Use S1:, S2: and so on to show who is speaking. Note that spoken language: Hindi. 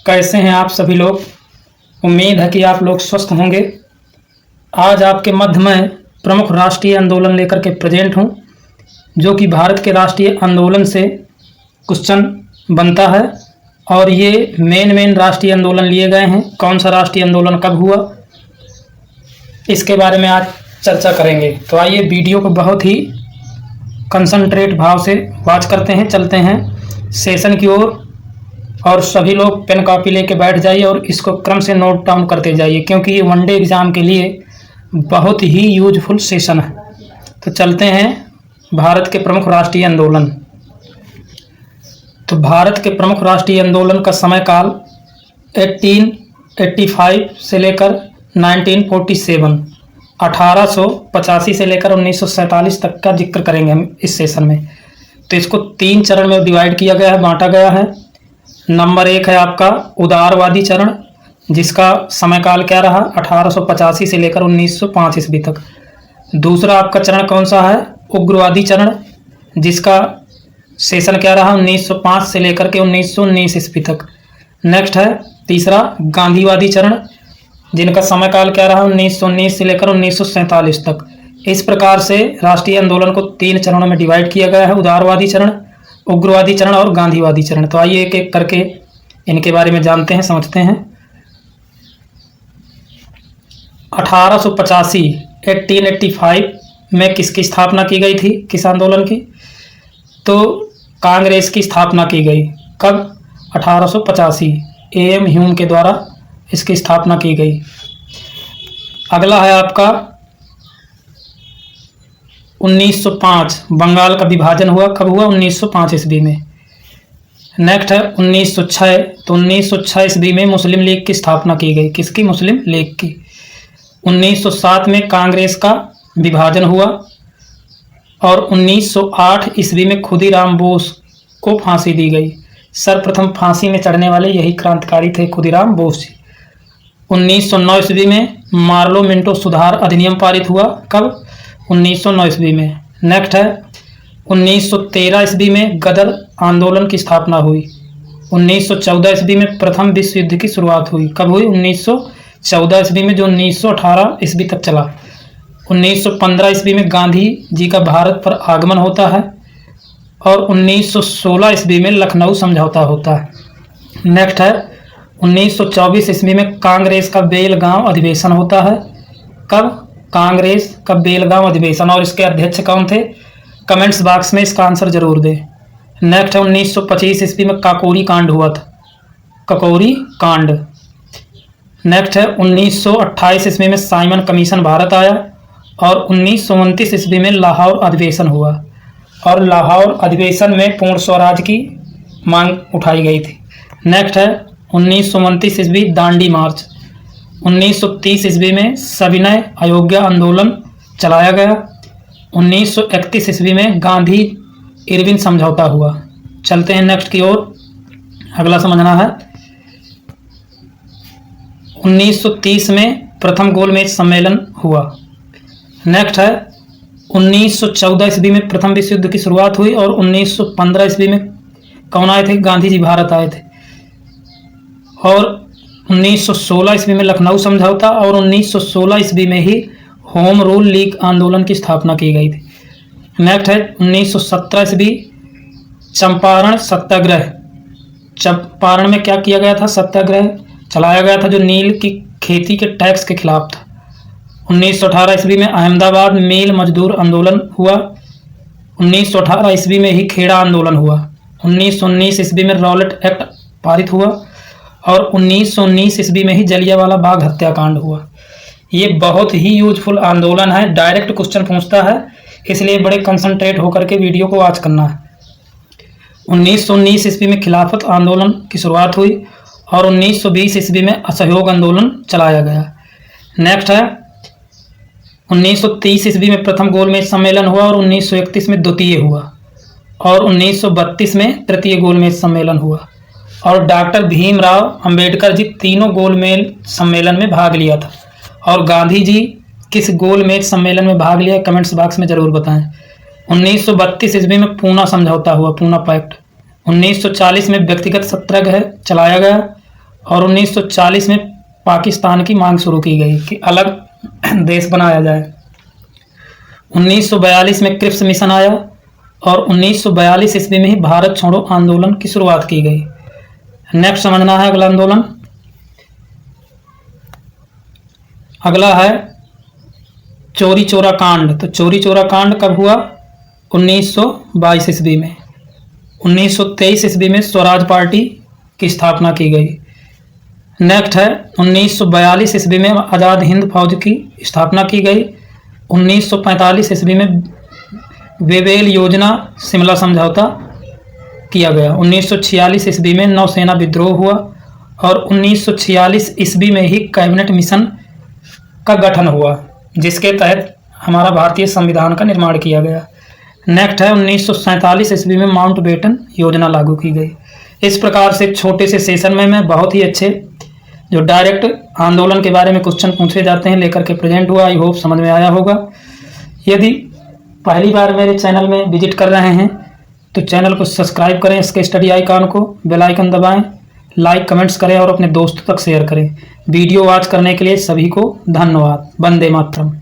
S1: कैसे हैं आप सभी लोग। उम्मीद है कि आप लोग स्वस्थ होंगे। आज आपके मध्य में प्रमुख राष्ट्रीय आंदोलन लेकर के प्रेजेंट हूं, जो कि भारत के राष्ट्रीय आंदोलन से क्वेश्चन बनता है। और ये मेन राष्ट्रीय आंदोलन लिए गए हैं। कौन सा राष्ट्रीय आंदोलन कब हुआ, इसके बारे में आज चर्चा करेंगे। तो आइए वीडियो को बहुत ही कंसंट्रेट भाव से वॉच करते हैं। चलते हैं सेशन की ओर और सभी लोग पेन कॉपी लेके बैठ जाइए और इसको क्रम से नोट डाउन करते जाइए, क्योंकि ये वनडे एग्ज़ाम के लिए बहुत ही यूजफुल सेशन है। तो चलते हैं भारत के प्रमुख राष्ट्रीय आंदोलन। तो भारत के प्रमुख राष्ट्रीय आंदोलन का समय काल 1885 से लेकर 1947, 1885 से लेकर 1947 तक का जिक्र करेंगे हम इस सेशन में। तो इसको 3 चरण में डिवाइड किया गया है, बांटा गया है। नंबर 1 है आपका उदारवादी चरण, जिसका समय काल क्या रहा, 1885 से लेकर 1905 ईस्वी तक। दूसरा आपका चरण कौन सा है, उग्रवादी चरण, जिसका सेशन क्या रहा, 1905 से लेकर के 1919 ईस्वी तक। नेक्स्ट है तीसरा गांधीवादी चरण, जिनका समय काल क्या रहा, 1919 से लेकर 1947 तक। इस प्रकार से राष्ट्रीय आंदोलन को 3 चरणों में डिवाइड किया गया है, उदारवादी चरण, उग्रवादी चरण और गांधीवादी चरण। तो आइए एक एक करके इनके बारे में जानते हैं, समझते हैं। 1885 में किसकी स्थापना की गई थी, किस आंदोलन की? तो कांग्रेस की स्थापना की गई। कब? 1885 A.M. ह्यूम के द्वारा इसकी स्थापना की गई। अगला है आपका 1905, बंगाल का विभाजन हुआ। कब हुआ? 1905 ईस्वी में। नेक्स्ट है 1906, तो 1906 ईस्वी में मुस्लिम लीग की स्थापना की गई। किसकी? मुस्लिम लीग की। 1907 में कांग्रेस का विभाजन हुआ और 1908 ईस्वी में खुदीराम बोस को फांसी दी गई। सर्वप्रथम फांसी में चढ़ने वाले यही क्रांतिकारी थे, खुदीराम बोस जी। 1909 ईस्वी में मार्लो मिंटो सुधार अधिनियम पारित हुआ। कब? 1909 ईस्वी में। नेक्स्ट है 1913 ईस्वी में गदर आंदोलन की स्थापना हुई। 1914 ईस्वी में प्रथम विश्व युद्ध की शुरुआत हुई। कब हुई? 1914 ईस्वी में, जो 1918 ईस्वी तक चला। 1915 ईस्वी में गांधी जी का भारत पर आगमन होता है और 1916 ईस्वी में लखनऊ समझौता होता है। नेक्स्ट है 1924 ईस्वी में कांग्रेस का बेलगांव अधिवेशन होता है। कब? कांग्रेस का बेलगांव अधिवेशन। और इसके अध्यक्ष कौन थे? कमेंट्स बॉक्स में इसका आंसर जरूर दें। नेक्स्ट है 1925 ईस्वी में काकोरी कांड हुआ था, काकोरी कांड। नेक्स्ट है 1928 ईस्वी में साइमन कमीशन भारत आया और 1929 ईस्वी में लाहौर अधिवेशन हुआ और लाहौर अधिवेशन में पूर्ण स्वराज की मांग उठाई गई थी। नेक्स्ट है 1929 ईस्वी दांडी मार्च। 1930 ईस्वी में सविनय अयोग्य आंदोलन चलाया गया। 1931 ईस्वी में गांधी इरविन समझौता हुआ। चलते हैं नेक्स्ट की ओर। अगला समझना है 1930 में प्रथम गोलमेज सम्मेलन हुआ। नेक्स्ट है 1914 ईस्वी में प्रथम विश्व युद्ध की शुरुआत हुई और 1915 ईस्वी में कौन आए थे? गांधी जी भारत आए थे। और 1916 ईस्वी में लखनऊ समझौता और 1916 ईस्वी में ही होम रूल लीग आंदोलन की स्थापना की गई थी। नेक्स्ट है 1917 ईस्वी चंपारण सत्याग्रह। चंपारण में क्या किया गया था? सत्याग्रह चलाया गया था, जो नील की खेती के टैक्स के खिलाफ था। 1918 ईस्वी में अहमदाबाद मिल मजदूर आंदोलन हुआ। 1918 ईस्वी में ही खेड़ा आंदोलन हुआ। 1919 ईस्वी में रॉलेट एक्ट पारित हुआ और 1919 ईस्वी में ही जलियांवाला बाग हत्याकांड हुआ। ये बहुत ही यूजफुल आंदोलन है, डायरेक्ट क्वेश्चन पूछता है, इसलिए बड़े कंसंट्रेट होकर के वीडियो को वॉच करना है। 1919 ईस्वी में खिलाफत आंदोलन की शुरुआत हुई और 1920 ईस्वी में असहयोग आंदोलन चलाया गया। नेक्स्ट है 1930 ईस्वी में प्रथम गोलमेज सम्मेलन हुआ और 1931 में द्वितीय हुआ और 1932 में तृतीय गोलमेज सम्मेलन हुआ। और डॉक्टर भीमराव अंबेडकर जी तीनों गोलमेज सम्मेलन में भाग लिया था। और गांधी जी किस गोलमेज सम्मेलन में भाग लिया, कमेंट्स बॉक्स में जरूर बताएं। 1932 ईस्वी में पूना समझौता हुआ, पूना पैक्ट। 1940 में व्यक्तिगत सत्याग्रह चलाया गया और 1940 में पाकिस्तान की मांग शुरू की गई कि अलग देश बनाया जाए। 1942 में क्रिप्स मिशन आया और 1942 ईस्वी में ही भारत छोड़ो आंदोलन की शुरुआत की गई। नेक्स्ट समझना है अगला आंदोलन। अगला है चौरी चौरा कांड। तो चौरी चौरा कांड कब हुआ? 1922 ईस्वी में। 1923 ईस्वी में स्वराज पार्टी की स्थापना की गई। नेक्स्ट है 1942 ईस्वी में आज़ाद हिंद फौज की स्थापना की गई। 1945 ईस्वी में वेवेल योजना शिमला समझौता किया गया। 1946 ईस्वी में नौसेना विद्रोह हुआ और 1946 ईस्वी में ही कैबिनेट मिशन का गठन हुआ, जिसके तहत हमारा भारतीय संविधान का निर्माण किया गया। नेक्स्ट है 1947 ईस्वी में माउंटबेटन योजना लागू की गई। इस प्रकार से छोटे से सेशन में मैं बहुत ही अच्छे जो डायरेक्ट आंदोलन के बारे में क्वेश्चन पूछे जाते हैं लेकर के प्रेजेंट हुआ। आई होप समझ में आया होगा। यदि पहली बार मेरे चैनल में विजिट कर रहे हैं तो चैनल को सब्सक्राइब करें, इसके स्टडी आइकॉन को बेल आइकन दबाएं, लाइक कमेंट्स करें और अपने दोस्तों तक शेयर करें। वीडियो वॉच करने के लिए सभी को धन्यवाद। वंदे मातरम।